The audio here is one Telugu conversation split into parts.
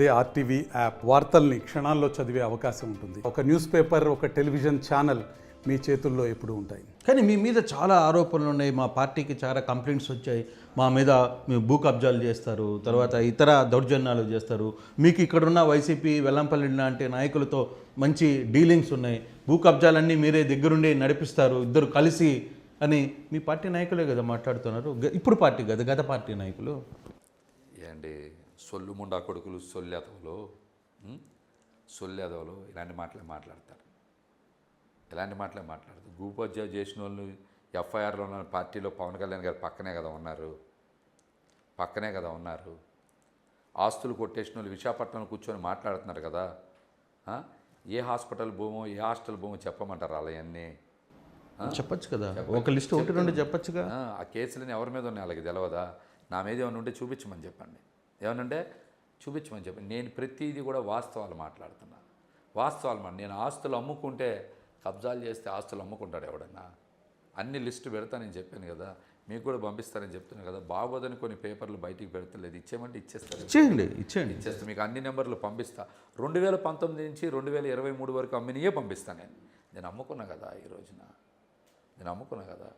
అదే ఆర్టీవీ యాప్ వార్తల్ని క్షణాల్లో చదివే అవకాశం ఉంటుంది. ఒక న్యూస్ పేపర్, ఒక టెలివిజన్ ఛానల్ మీ చేతుల్లో ఎప్పుడూ ఉంటాయి. కానీ మీ మీద చాలా ఆరోపణలు ఉన్నాయి. మా పార్టీకి చాలా కంప్లైంట్స్ వచ్చాయి. మా మీద మీరు భూ కబ్జాలు చేస్తారు, తర్వాత ఇతర దౌర్జన్యాలు చేస్తారు. మీకు ఇక్కడున్న వైసీపీ వెల్లంపల్లి లాంటి నాయకులతో మంచి డీలింగ్స్ ఉన్నాయి. భూ కబ్జాలన్నీ మీరే దగ్గరుండి నడిపిస్తారు ఇద్దరు కలిసి అని మీ పార్టీ నాయకులే కదా మాట్లాడుతున్నారు. ఇప్పుడు పార్టీ కదా, గత పార్టీ నాయకులు. ఏంటి సొల్లు ముండా కొడుకులు, సొల్లెదవలు ఇలాంటి మాటలే మాట్లాడతారు. ఇలాంటి మాటలే మాట్లాడతారు. భూపద్య చేసిన వాళ్ళు ఎఫ్ఐఆర్లో ఉన్న పార్టీలో పవన్ కళ్యాణ్ గారు పక్కనే కదా ఉన్నారు. ఆస్తులు కొట్టేసిన వాళ్ళు విశాఖపట్నంలో కూర్చొని మాట్లాడుతున్నారు కదా. ఏ హాస్పిటల్ భూమో, ఏ హాస్టల్ భూమో చెప్పమంటారు అలాయన్నీ? చెప్పచ్చు కదా, ఒక లిస్ట్ ఒకటి రెండు చెప్పచ్చుగా. ఆ కేసులని ఎవరి మీద ఉన్నాయి వాళ్ళకి తెలియదా? నా మీద ఏమైనా ఉంటే చూపించమని చెప్పండి. ఏమనంటే చూపించమని చెప్పండి. నేను ప్రతిదీ కూడా వాస్తవాలు మాట్లాడుతున్నాను. నేను ఆస్తులు అమ్ముకుంటే, కబ్జాలు చేస్తే ఆస్తులు అమ్ముకుంటాడు ఎవడన్నా? అన్ని లిస్టు పెడతానని చెప్పాను కదా, మీకు కూడా పంపిస్తానని చెప్తున్నాను కదా. బాగోదని కొన్ని పేపర్లు బయటికి పెడతలేదు. ఇచ్చేయమంటే ఇచ్చేస్తాను. ఇచ్చేస్తే మీకు అన్ని నెంబర్లు పంపిస్తా. 2019 నుంచి 2023 వరకు అమ్మినయే పంపిస్తాను. నేను అమ్ముకున్నా కదా. ఈ రోజున నేను అమ్ముకున్నా కదా.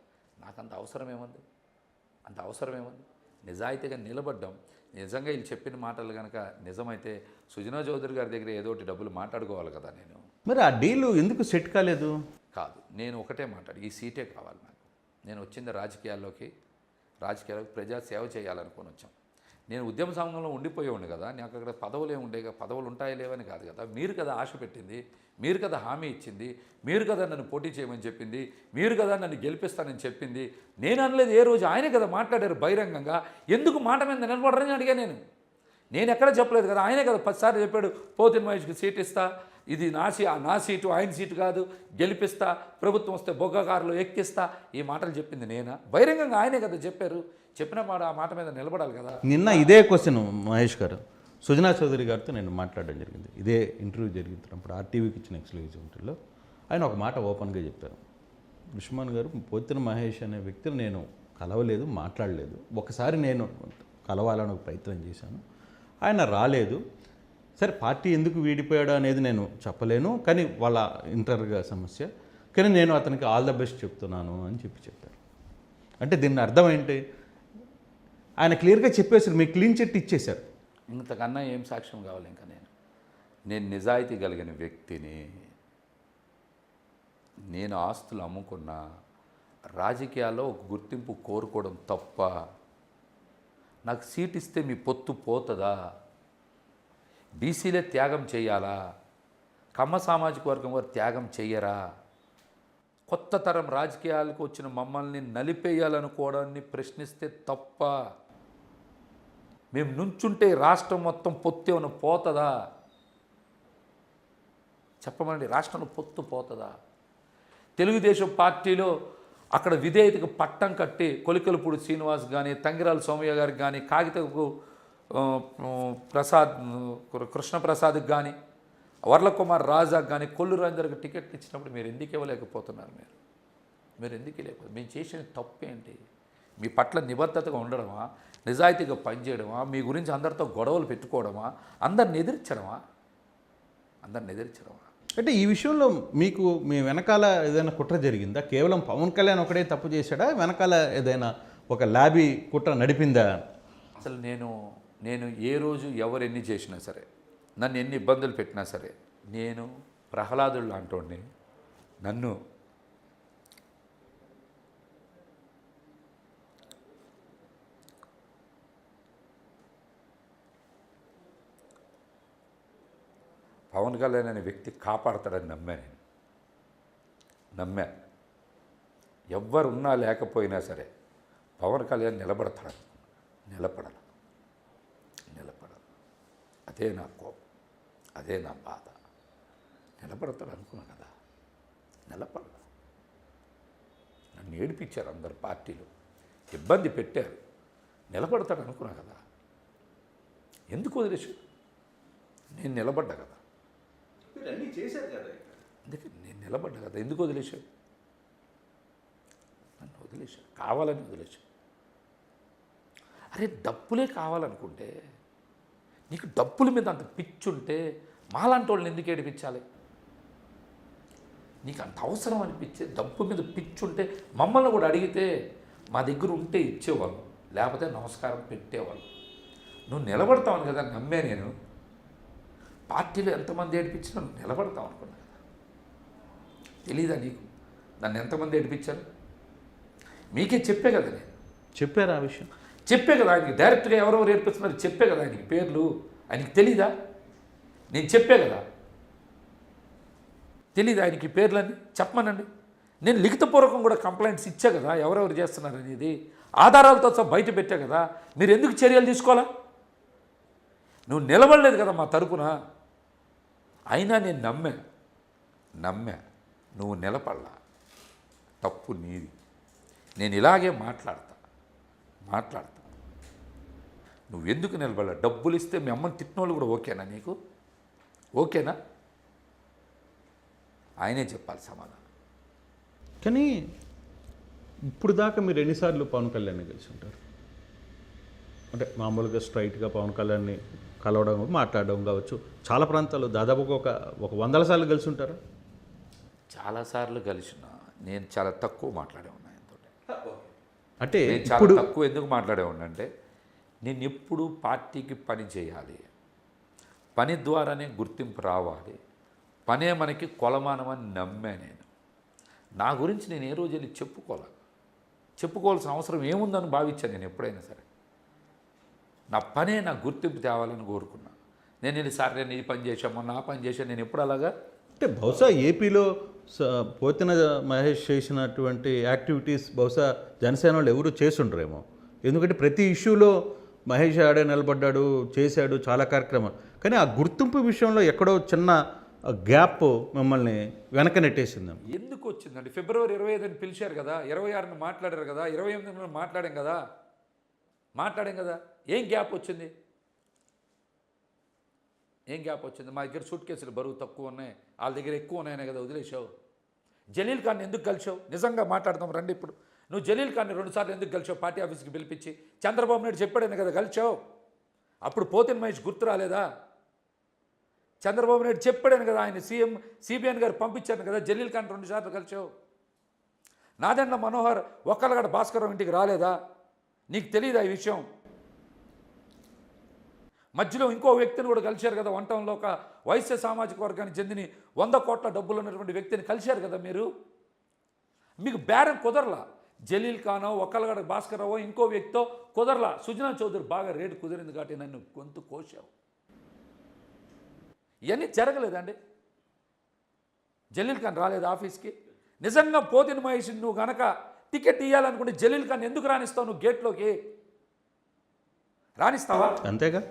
నాకు అంత అవసరం ఏముంది? నిజాయితీగా నిలబడ్డాం. నిజంగా వీళ్ళు చెప్పిన మాటలు కనుక నిజమైతే సుజనా చౌదరి గారి దగ్గర ఏదో ఒకటి డబ్బులు మాట్లాడుకోవాలి కదా. నేను మరి ఆ డీలు ఎందుకు సెట్ కాలేదు? కాదు, నేను ఒకటే మాట్లాడు, ఈ సీటే కావాలి నాకు. నేను వచ్చింది రాజకీయాల్లోకి ప్రజా సేవ చేయాలనుకొని వచ్చాం. నేను ఉద్యమ సంఘంలో ఉండిపోయేవాడిని కదా. నాకు అక్కడ పదవులు ఏమి ఉండేవి, పదవులు ఉంటాయి లేవని కాదు కదా. మీరు కదా ఆశ పెట్టింది, మీరు కదా హామీ ఇచ్చింది, మీరు కదా నన్ను పోటీ చేయమని చెప్పింది, మీరు కదా నన్ను గెలిపిస్తానని చెప్పింది. నేను అనలేదు ఏ రోజు. ఆయనే కదా మాట్లాడారు బహిరంగంగా. ఎందుకు మాట మీద నిలబడరని అడిగా నేను ఎక్కడ చెప్పలేదు కదా. ఆయనే కదా 10 సార్లు చెప్పాడు, పోతిన మహేష్కి సీట్ ఇస్తా, ఇది నా సీటు, ఆయన సీటు కాదు, గెలిపిస్తా, ప్రభుత్వం వస్తే బొగ్గకారులో ఎక్కిస్తా. ఈ మాటలు చెప్పింది నేనా? బహిరంగంగా ఆయనే కదా చెప్పారు. చెప్పిన మాట ఆ మాట మీద నిలబడాలి కదా. నిన్న ఇదే క్వశ్చన్ మహేష్ గారు సుజనా చౌదరి గారితో నేను మాట్లాడడం జరిగింది. ఇదే ఇంటర్వ్యూ జరుగుతున్నప్పుడు ఆర్టీవీకి ఇచ్చిన ఎక్స్క్లూజివ్ ఇంటర్వ్యూలో ఆయన ఒక మాట ఓపెన్గా చెప్పారు. ఉస్మాన్ గారు, పోతిన మహేష్ అనే వ్యక్తిని నేను కలవలేదు, మాట్లాడలేదు. ఒకసారి నేను కలవాలని ఒక ప్రయత్నం చేశాను, ఆయన రాలేదు. సరే, పార్టీ ఎందుకు వీడిపోయాడో అనేది నేను చెప్పలేను, కానీ వాళ్ళ ఇంటర్గా సమస్య. కానీ నేను అతనికి ఆల్ ద బెస్ట్ చెప్తున్నాను అని చెప్పారు. అంటే దీన్ని అర్థం ఏంటి? ఆయన క్లియర్గా చెప్పేశారు, మీకు క్లీన్ చిట్ ఇచ్చేశారు. ఇంతకన్నా ఏం సాక్ష్యం కావాలి? ఇంకా నేను నిజాయితీ కలిగిన వ్యక్తిని. నేను ఆస్తులు అమ్ముకున్నా, రాజకీయాల్లో ఒక గుర్తింపు కోరుకోవడం తప్ప. నాకు సీట్ ఇస్తే మీ పొత్తు పోతుందా? బీసీలే త్యాగం చేయాలా? కమ్మ సామాజిక వర్గం వారు త్యాగం చెయ్యరా? కొత్త తరం రాజకీయాలకు వచ్చిన మమ్మల్ని నలిపేయాలనుకోవడాన్ని ప్రశ్నిస్తే తప్ప. మేము నుంచుంటే రాష్ట్రం మొత్తం పొత్తు ఏమైనా పోతుందా? చెప్పమండి, రాష్ట్రంలో పొత్తు పోతుందా? తెలుగుదేశం పార్టీలో అక్కడ విధేయతకు పట్టం కట్టి కొలికలపూడి శ్రీనివాస్ కానీ, తంగిరాల సోమయ్య గారికి కానీ, కాగితపు కృష్ణప్రసాద్కి కానీ, వర్లకుమార్ రాజాకి కానీ, కొల్లు రాజేందర్కి టికెట్లు ఇచ్చినప్పుడు మీరు ఎందుకు ఇవ్వలేకపోతున్నారు? మీరు ఎందుకు ఇవ్వలేకపోతే? మేము చేసిన తప్పేంటి? మీ పట్ల నిబద్ధతగా ఉండడమా? నిజాయితీగా పనిచేయడమా? మీ గురించి అందరితో గొడవలు పెట్టుకోవడమా? అందరిని ఎదిరించడమా? అంటే ఈ విషయంలో మీకు మీ వెనకాల ఏదైనా కుట్ర జరిగిందా? కేవలం పవన్ కళ్యాణ్ ఒకడే తప్పు చేశాడా? వెనకాల ఏదైనా ఒక లాబీ కుట్ర నడిపిందా? అసలు నేను ఏ రోజు ఎవరు ఎన్ని చేసినా సరే, నన్ను ఎన్ని ఇబ్బందులు పెట్టినా సరే, నేను ప్రహ్లాదుడు లాంటోడిని. నన్ను పవన్ కళ్యాణ్ అనే వ్యక్తి కాపాడతాడని నమ్మా. ఎవ్వరున్నా లేకపోయినా సరే పవన్ కళ్యాణ్ నిలబడతాడు. నిలబడాలి. అదే నా కోపం, అదే నా బాధ. నిలబడతాడు అనుకున్నా కదా, నిలబడాలి. నన్ను ఏడిపించారు అందరు పార్టీలు, ఇబ్బంది పెట్టారు. నిలబడతాడు అనుకున్నా కదా, ఎందుకు వదిలేశాడు? నేను నిలబడ్డా కదా, అందుకే నేను నిలబడ్డా కదా, ఎందుకు వదిలేశాడు? నన్ను వదిలేశాడు, కావాలని వదిలేశాడు. అరే డబ్బులే కావాలనుకుంటే నీకు డబ్బుల మీద అంత పిచ్చుంటే మాలాంటి వాళ్ళని ఎందుకు ఏడిపించాలి? నీకు అంత అవసరం అనిపించే డబ్బు మీద పిచ్చుంటే మమ్మల్ని కూడా అడిగితే మా దగ్గర ఉంటే ఇచ్చేవాళ్ళు, లేకపోతే నమస్కారం పెట్టేవాళ్ళు. నువ్వు నిలబడతావు కదా నమ్మే నేను. పార్టీలో ఎంతమంది ఏడిపించినా నువ్వు నిలబడతావు అనుకున్నా కదా. తెలీదా నీకు నన్ను ఎంతమంది ఏడిపించారు? మీకే చెప్పే కదా నేను. చెప్పారు ఆ విషయం? చెప్పే కదా ఆయనకి డైరెక్ట్గా ఎవరెవరు ఏడిపిస్తున్నారు చెప్పే కదా ఆయనకి పేర్లు. ఆయనకి తెలీదా? నేను చెప్పే కదా. తెలీదు ఆయనకి పేర్లన్నీ చెప్పమనండి. నేను లిఖితపూర్వకం కూడా కంప్లైంట్స్ ఇచ్చా కదా ఎవరెవరు చేస్తున్నారు అనేది, ఆధారాలతో సహా బయట పెట్టా కదా. మీరు ఎందుకు చర్యలు తీసుకోవాలా? నువ్వు నిలబడలేదు కదా మా తరపున. అయినా నేను నమ్మా నువ్వు నిలబడలా. తప్పు నీది. నేను ఇలాగే మాట్లాడతా. నువ్వు ఎందుకు నిలబడలా? డబ్బులు ఇస్తే మీ అమ్మని తిట్టినోళ్ళు కూడా ఓకేనా నీకు? ఓకేనా? ఆయనే చెప్పాలి సమాధానం. కానీ ఇప్పుడు దాకా మీరు ఎన్నిసార్లు పవన్ కళ్యాణ్ని కలిసి ఉంటారు? అంటే మామూలుగా స్ట్రైట్గా పవన్ కళ్యాణ్ని కలవడం మాట్లాడడం కావచ్చు, చాలా ప్రాంతాల్లో దాదాపుగా ఒక 100 సార్లు కలిసి ఉంటారు. చాలాసార్లు కలిసిన నేను చాలా తక్కువ మాట్లాడే ఉన్నా ఆయనతో. అంటే నేను చాలా తక్కువ ఎందుకు మాట్లాడే అంటే నేను ఎప్పుడు పార్టీకి పని చేయాలి, పని ద్వారానే గుర్తింపు రావాలి, పనే మనకి కొలమానమని నమ్మా నేను. నా గురించి నేను ఏ రోజు వెళ్ళి చెప్పుకోవాల్సిన అవసరం ఏముందని భావించాను నేను ఎప్పుడైనా సరే. నా పనే నాకు గుర్తింపు తేవాలని కోరుకున్నా. నేను ఎన్నిసార్లు నేను ఈ పని చేశాను, మొన్న ఆ పని చేశాను, నేను ఎప్పుడు అలాగా. అంటే బహుశా ఏపీలో పోతిన మహేష్ చేసినటువంటి యాక్టివిటీస్ బహుశా జనసేన వాళ్ళు ఎవరు చేసుండరేమో. ఎందుకంటే ప్రతి ఇష్యూలో మహేష్ ఆడే నిలబడ్డాడు, చేశాడు చాలా కార్యక్రమాలు. కానీ ఆ గుర్తింపు విషయంలో ఎక్కడో చిన్న గ్యాప్ మిమ్మల్ని వెనక నెట్టేసింది. ఎందుకు వచ్చిందండి? ఫిబ్రవరి 25 పిలిచారు కదా, 26 మాట్లాడారు కదా, 28 మాట్లాడాం కదా. ఏం గ్యాప్ వచ్చింది? మా దగ్గర సూట్ కేసులు బరువు తక్కువ ఉన్నాయి, వాళ్ళ దగ్గర ఎక్కువ ఉన్నాయనే కదా వదిలేసావు. జలీల్ ఖాన్ ఎందుకు కలిసావు? నిజంగా మాట్లాడదాం రండి. ఇప్పుడు నువ్వు జలీల్ ఖాన్ని 2 సార్లు ఎందుకు కలిసావు? పార్టీ ఆఫీస్కి పిలిపించి చంద్రబాబు నాయుడు చెప్పాడనే కదా కలిసావు. అప్పుడు పోతిన మహేష్ గుర్తు రాలేదా? చంద్రబాబు నాయుడు చెప్పాడని కదా, ఆయన సిబిఎన్ గారు పంపించాను కదా. జలీల్ ఖాన్ 2 సార్లు కలిసావు. నాదెండ్ల మనోహర్ ఒక్కళ్ళగడ భాస్కర్ ఇంటికి రాలేదా? నీకు తెలియదా ఈ విషయం? మధ్యలో ఇంకో వ్యక్తిని కూడా కలిశారు కదా, వంటంలో ఒక వైశ్య సామాజిక వర్గానికి చెందిన 100 కోట్ల డబ్బులు ఉన్నటువంటి వ్యక్తిని కలిశారు కదా మీరు. మీకు బేరం కుదరలా. జలీల్ ఖానో ఒక్కళ్ళగడ భాస్కరవో ఇంకో వ్యక్తితో కుదరలా. సుజనా చౌదరి బాగా రేటు కుదిరింది కాబట్టి నన్ను గొంతు కోసావు. ఇవన్నీ జరగలేదండి. జలీల్ ఖాన్ రాలేదు ఆఫీస్కి. నిజంగా పోతిన మహేష్ నువ్వు కనుక టికెట్ ఇవ్వాలనుకుంటే జలీల్ ఖాన్ ఎందుకు రాణిస్తావు? నువ్వు గేట్లోకి రాణిస్తావా? అంతేగా.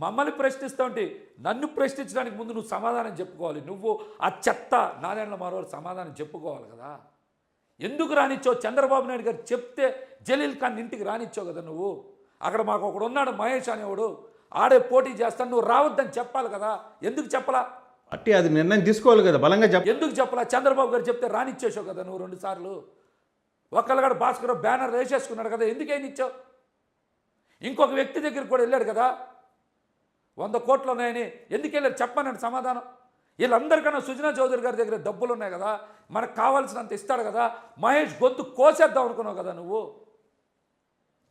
మమ్మల్ని ప్రశ్నిస్తూ ఉంటే నన్ను ప్రశ్నించడానికి ముందు నువ్వు సమాధానం చెప్పుకోవాలి. నువ్వు ఆ చెత్త నాదెండ్ల మనోహర్ సమాధానం చెప్పుకోవాలి కదా. ఎందుకు రానిచ్చావు? చంద్రబాబు నాయుడు గారు చెప్తే జలీల్ ఖాన్ ఇంటికి రానిచ్చావు కదా నువ్వు. అక్కడ మాకు ఒకడు ఉన్నాడు మహేష్ అనేవాడు, ఆడే పోటీ చేస్తాను, నువ్వు రావద్దని చెప్పాలి కదా. ఎందుకు చెప్పలా? అంటే అది నిర్ణయం తీసుకోవాలి కదా, బలంగా ఎందుకు చెప్పలా? చంద్రబాబు గారు చెప్తే రానిచ్చేసావు కదా నువ్వు 2 సార్లు. ఒక్కళ్ళగడ భాస్కర్ బ్యానర్ వేసేసుకున్నాడు కదా, ఎందుకేం ఇచ్చావు? ఇంకొక వ్యక్తి దగ్గరికి కూడా వెళ్ళాడు కదా, 100 కోట్లు ఉన్నాయని. ఎందుకు వెళ్ళారు చెప్పమనండి సమాధానం. వీళ్ళందరికన్నా సుజనా చౌదరి గారి దగ్గర డబ్బులు ఉన్నాయి కదా, మనకు కావాల్సినంత ఇస్తాడు కదా. మహేష్ గొంతు కోసేద్దాం అనుకున్నావు కదా నువ్వు.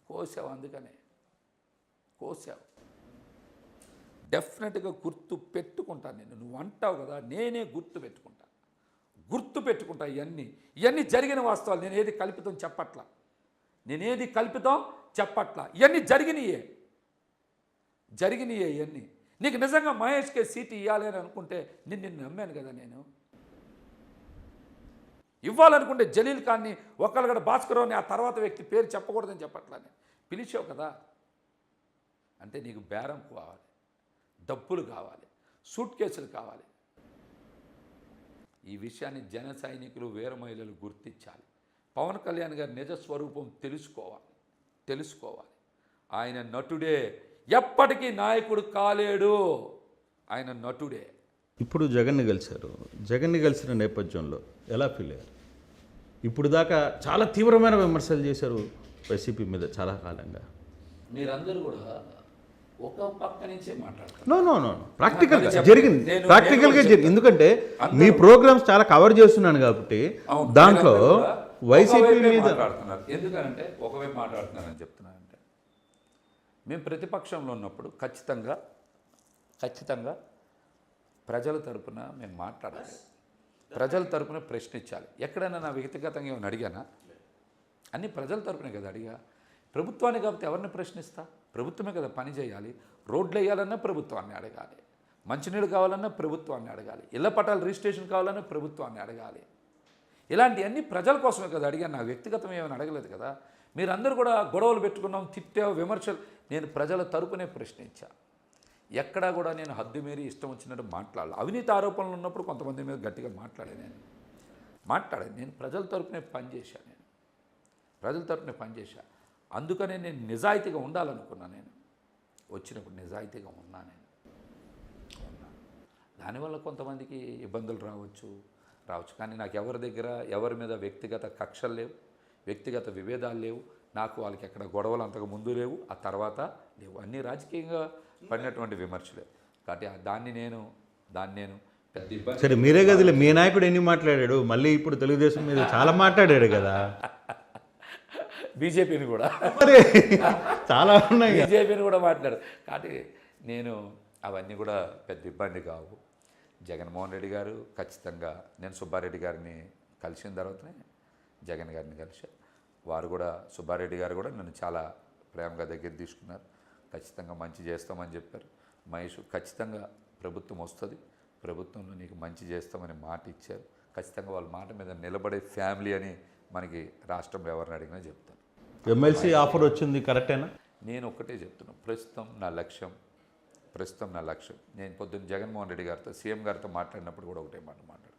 కోసావు, అందుకనే కోసావు. డెఫినెట్గా గుర్తు పెట్టుకుంటాను నేను. నువ్వు అంటావు కదా, నేనే గుర్తు పెట్టుకుంటా. ఇవన్నీ జరిగిన వాస్తవాలు. నేను ఏది కల్పితం చెప్పట్లా. ఇవన్నీ జరిగినాయే ఇవన్నీ. నీకు నిజంగా మహేష్కే సీటు ఇవ్వాలి అని అనుకుంటే నిన్ను నమ్మాను కదా నేను. ఇవ్వాలనుకుంటే జలీల్ ఖాన్ని ఒక్కళ్ళగడ భాస్కర్ని ఆ తర్వాత వ్యక్తి పేరు చెప్పకూడదని చెప్పట్లా. నేను పిలిచావు కదా. అంటే నీకు బేరం కావాలి, డబ్బులు కావాలి, సూట్ కేసులు కావాలి. ఈ విషయాన్ని జన సైనికులు, వీర మహిళలు గుర్తించాలి. పవన్ కళ్యాణ్ గారి నిజ స్వరూపం తెలుసుకోవాలి. ఆయన నటుడే, ఎప్పటికీ నాయకుడు కాలేడు. ఆయన నటుడే. ఇప్పుడు జగన్ని కలిసిన నేపథ్యంలో ఎలా ఫీల్ అయ్యారు? ఇప్పుడు దాకా చాలా తీవ్రమైన విమర్శలు చేశారు వైసీపీ మీద చాలా కాలంగా. మీరందరూ కూడా ఒక పక్క నుంచే మాట్లాడతాను. నో నో నో ప్రాక్టికల్గా చెప్పండి. జరిగింది, నేను- ప్రాక్టికల్గా నేను జరిగింది. ఎందుకంటే మీ ప్రోగ్రామ్స్ చాలా కవర్ చేస్తున్నాను కాబట్టి అవును, దాంట్లో మీరందరూ కూడా వైసీపీ ఒకవైపే మీద మాట్లాడుతున్నారు. ఎందుకంటే ఒకవైపు మాట్లాడుతున్నారని చెప్తున్నానంటే మేము ప్రతిపక్షంలో ఉన్నప్పుడు ఖచ్చితంగా ప్రజల తరపున మేము మాట్లాడాలి, ప్రజల తరపున ప్రశ్నించాలి. ఎక్కడైనా నా వ్యక్తిగతంగా ఏమైనా అడిగానా? అన్ని ప్రజల తరపునే కదా అడిగా. ప్రభుత్వాన్ని కాబట్టి ఎవరిని ప్రశ్నిస్తా? ప్రభుత్వమే కదా పని చేయాలి. రోడ్లు వేయాలన్నా ప్రభుత్వాన్ని అడగాలి, మంచినీళ్ళు కావాలన్నా ప్రభుత్వాన్ని అడగాలి, ఇళ్ల పట్టాలు రిజిస్ట్రేషన్ కావాలన్నా ప్రభుత్వాన్ని అడగాలి. ఇలాంటివన్నీ ప్రజల కోసమే కదా అడిగాను, నా వ్యక్తిగతం ఏమైనా అడగలేదు కదా. మీరందరూ కూడా గొడవలు పెట్టుకున్నాం, తిట్టావు, విమర్శలు. నేను ప్రజల తరపునే ప్రశ్నించా. ఎక్కడా కూడా నేను హద్దు మీరి ఇష్టం వచ్చినట్టు మాట్లాడాలి. అవినీతి ఆరోపణలు ఉన్నప్పుడు కొంతమంది మీద గట్టిగా మాట్లాడాను. నేను ప్రజల తరపునే పనిచేశాను. ప్రజల తరపునే పనిచేశాను. అందుకనే నేను నిజాయితీగా ఉండాలనుకున్నా. నేను వచ్చినప్పుడు నిజాయితీగా ఉన్నా. దానివల్ల కొంతమందికి ఇబ్బందులు రావచ్చు. కానీ నాకు ఎవరి దగ్గర ఎవరి మీద వ్యక్తిగత కక్షలు లేవు, వ్యక్తిగత విభేదాలు లేవు. నాకు వాళ్ళకి ఎక్కడ గొడవలు అంతకు ముందు లేవు, ఆ తర్వాత లేవు. అన్నీ రాజకీయంగా పడినటువంటి విమర్శలే. కాబట్టి దాన్ని నేను పెద్ద ఇబ్బంది. సరే, మీరే కదిలే మీ నాయకుడు ఎన్ని మాట్లాడాడు, మళ్ళీ ఇప్పుడు తెలుగుదేశం మీద చాలా మాట్లాడాడు కదా. బీజేపీని కూడా మరి చాలా ఉన్నాయి. బీజేపీని కూడా మాట్లాడు. కాబట్టి నేను అవన్నీ కూడా పెద్ద ఇబ్బంది కావు. జగన్మోహన్ రెడ్డి గారు ఖచ్చితంగా, నేను సుబ్బారెడ్డి గారిని కలిసిన తర్వాతనే జగన్ గారిని కలిశాను. వారు కూడా, సుబ్బారెడ్డి గారు కూడా నన్ను చాలా ప్రేమగా దగ్గర తీసుకున్నారు. ఖచ్చితంగా మంచి చేస్తామని చెప్పారు. మహేష్, ఖచ్చితంగా ప్రభుత్వం వస్తుంది, ప్రభుత్వంలో నీకు మంచి చేస్తామని మాట ఇచ్చారు. ఖచ్చితంగా వాళ్ళ మాట మీద నిలబడే ఫ్యామిలీ అని మనకి రాష్ట్రం ఎవరిని అడిగినా చెప్తాను. ఎమ్మెల్సీ ఆఫర్ వచ్చింది, కరెక్టేనా? నేను ఒక్కటే చెప్తున్నాను, ప్రస్తుతం నా లక్ష్యం. నేను పొద్దున్న జగన్మోహన్ రెడ్డి గారితో, సీఎం గారితో మాట్లాడినప్పుడు కూడా ఒకటే మాట్లాడు.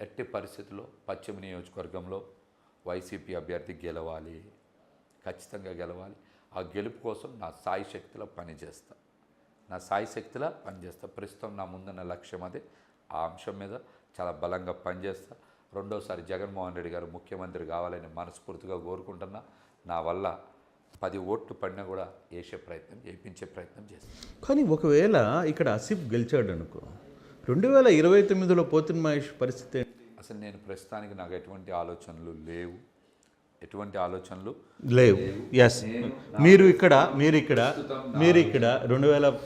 ఎట్టి పరిస్థితుల్లో పశ్చిమ నియోజకవర్గంలో వైసీపీ అభ్యర్థి గెలవాలి, ఖచ్చితంగా గెలవాలి. ఆ గెలుపు కోసం నా సాయి శక్తిలో పనిచేస్తా. ప్రస్తుతం నా ముందున్న లక్ష్యం అదే. ఆ అంశం మీద చాలా బలంగా పనిచేస్తా. రెండోసారి జగన్మోహన్ రెడ్డి గారు ముఖ్యమంత్రి కావాలని మనస్ఫూర్తిగా కోరుకుంటున్నా. నా వల్ల 10 ఓట్లు పడినా కూడా వేయించే ప్రయత్నం చేస్తాను. కానీ ఒకవేళ ఇక్కడ ఆసిఫ్ గెలిచాడు అనుకో, 2029లో పోతిన మహేష్ పరిస్థితి ఏంటి? అసలు నేను ప్రస్తుతానికి నాకు ఎటువంటి ఆలోచనలు లేవు. ఎస్, మీరు ఇక్కడ 2000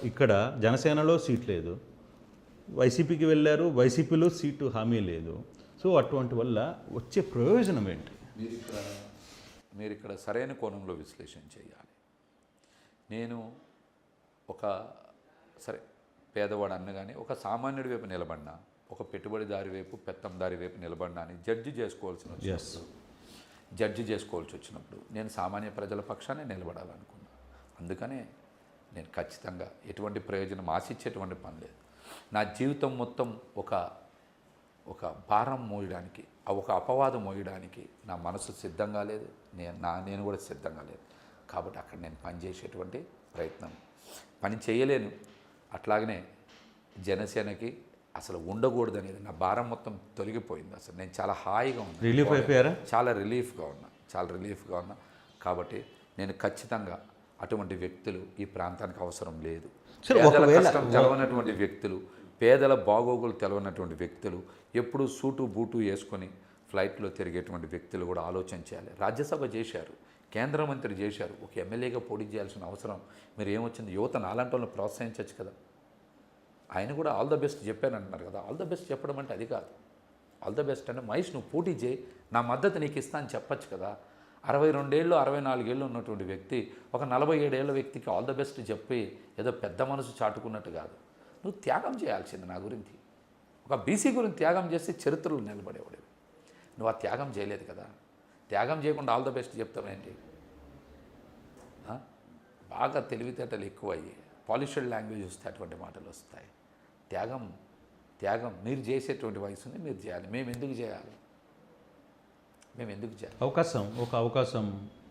ఇక్కడ జనసేనలో సీట్ లేదు, వైసీపీకి వెళ్ళారు, వైసీపీలో సీటు హామీ లేదు. సో అటువంటి వల్ల వచ్చే ప్రయోజనం ఏంటి? మీరు ఇక్కడ సరైన కోణంలో విశ్లేషణ చేయాలి. నేను పేదవాడు అన్నగానే ఒక సామాన్యుడి వైపు నిలబడినా, ఒక పెట్టుబడిదారి వైపు, పెత్తందారి వైపు నిలబడినా అని జడ్జి చేసుకోవాల్సి వచ్చినప్పుడు నేను సామాన్య ప్రజల పక్షానే నిలబడాలనుకున్నా. అందుకనే నేను ఖచ్చితంగా ఎటువంటి ప్రయోజనం ఆశించేటువంటి పని లేదు. నా జీవితం మొత్తం ఒక భారం మోయడానికి, ఒక అపవాదం మోయడానికి నా మనసు సిద్ధంగా లేదు, నేను కూడా సిద్ధంగా లేదు. కాబట్టి అక్కడ నేను పనిచేసేటువంటి పని చేయలేను. అట్లాగనే జనసేనకి అసలు ఉండకూడదు అనేది నా భారం మొత్తం తొలగిపోయింది. అసలు నేను చాలా హాయిగా ఉన్నాను, రిలీఫ్ అయిపోయారా? చాలా రిలీఫ్గా ఉన్నా. కాబట్టి నేను ఖచ్చితంగా అటువంటి వ్యక్తులు ఈ ప్రాంతానికి అవసరం లేదు. పేదల కష్టం తెలవనటువంటి వ్యక్తులు, పేదల బాగోగులు తెలవనటువంటి వ్యక్తులు, ఎప్పుడు సూటు బూటు వేసుకొని ఫ్లైట్లో తిరిగేటువంటి వ్యక్తులు కూడా ఆలోచన చేయాలి. రాజ్యసభ చేశారు, కేంద్ర మంత్రి చేశారు, ఒక ఎమ్మెల్యేగా పోటీ చేయాల్సిన అవసరం మీరు ఏమొచ్చింది? యువత నాలాంటి వాళ్ళని ప్రోత్సహించవచ్చు కదా. ఆయన కూడా ఆల్ ద బెస్ట్ చెప్పాను అంటున్నారు కదా. ఆల్ ద బెస్ట్ చెప్పడం అంటే అది కాదు. ఆల్ ద బెస్ట్ అంటే మహేష్ నువ్వు పోటీ చేయి, నా మద్దతు నీకు ఇస్తా అని చెప్పచ్చు కదా. 62 ఏళ్ళు 64 ఏళ్ళు ఉన్నటువంటి వ్యక్తి ఒక 47 ఏళ్ళ వ్యక్తికి ఆల్ ద బెస్ట్ చెప్పి ఏదో పెద్ద మనసు చాటుకున్నట్టు కాదు. నువ్వు త్యాగం చేయాల్సింది నా గురించి. ఒక బీసీ గురించి త్యాగం చేస్తే చరిత్రలో నిలబడేవాడు. నువ్వు ఆ త్యాగం చేయలేదు కదా. త్యాగం చేయకుండా ఆల్ ద బెస్ట్ చెప్తావేంటి? బాగా తెలివితేటలు ఎక్కువయ్యి పాలిష్డ్ లాంగ్వేజ్ వస్తే అటువంటి మాటలు వస్తాయి. త్యాగం మీరు చేసేటువంటి వయసుని మీరు చేయాలి. మేము ఎందుకు చేయాలి? అవకాశం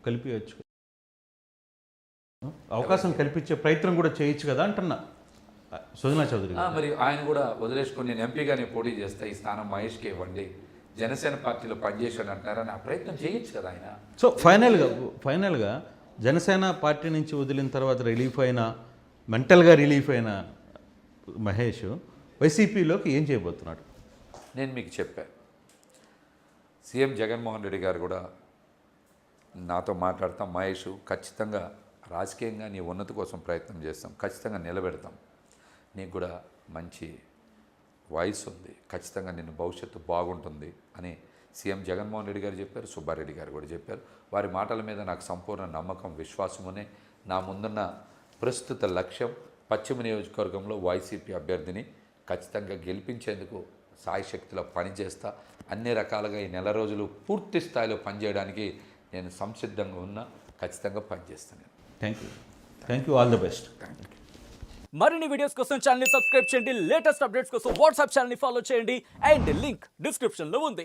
కల్పించవచ్చు, అవకాశం కల్పించే ప్రయత్నం కూడా చేయొచ్చు కదా అంటున్నా సుజనా చౌదరి. మరి ఆయన కూడా వదిలేసుకొని నేను ఎంపీగానే పోటీ చేస్తా, ఈ స్థానం మహేష్కి ఇవ్వండి, జనసేన పార్టీలో పనిచేసాడు అంటారని ఆ ప్రయత్నం చేయొచ్చు కదా ఆయన. సో ఫైనల్గా జనసేన పార్టీ నుంచి వదిలిన తర్వాత రిలీఫ్ అయిన మెంటల్గా రిలీఫ్ అయిన మహేష్ వైసీపీలోకి ఏం చేయబోతున్నాడు? నేను మీకు చెప్పాను, సీఎం జగన్మోహన్ రెడ్డి గారు కూడా నాతో మాట్లాడతాం, మహేష్ ఖచ్చితంగా రాజకీయంగా నీ ఉన్నతి కోసం ప్రయత్నం చేస్తాం, ఖచ్చితంగా నిలబెడతాం, నీకు కూడా మంచి వాయిస్ ఉంది, ఖచ్చితంగా నిన్ను భవిష్యత్తు బాగుంటుంది అని సీఎం జగన్మోహన్ రెడ్డి గారు చెప్పారు, సుబ్బారెడ్డి గారు కూడా చెప్పారు. వారి మాటల మీద నాకు సంపూర్ణ నమ్మకం, విశ్వాసమునే. నా ముందున్న ప్రస్తుత లక్ష్యం పశ్చిమ నియోజకవర్గంలో వైసీపీ అభ్యర్థిని ఖచ్చితంగా గెలిపించేందుకు సాయశక్తిలో పనిచేస్తా. అన్ని రకాలుగా ఈ నెల రోజులు పూర్తి స్థాయిలో పనిచేయడానికి నేను సంసిద్ధంగా ఉన్నా, ఖచ్చితంగా పనిచేస్తాను. Thank you, all the best. మరిన్ని వీడియోస్ కోసం ఛానల్ ని సబ్స్క్రైబ్ చేయండి, లేటెస్ట్ అప్డేట్స్ కోసం వాట్సాప్ ఛానల్ ని ఫాలో చేయండి అండ్ లింక్ డిస్క్రిప్షన్ లో ఉంది.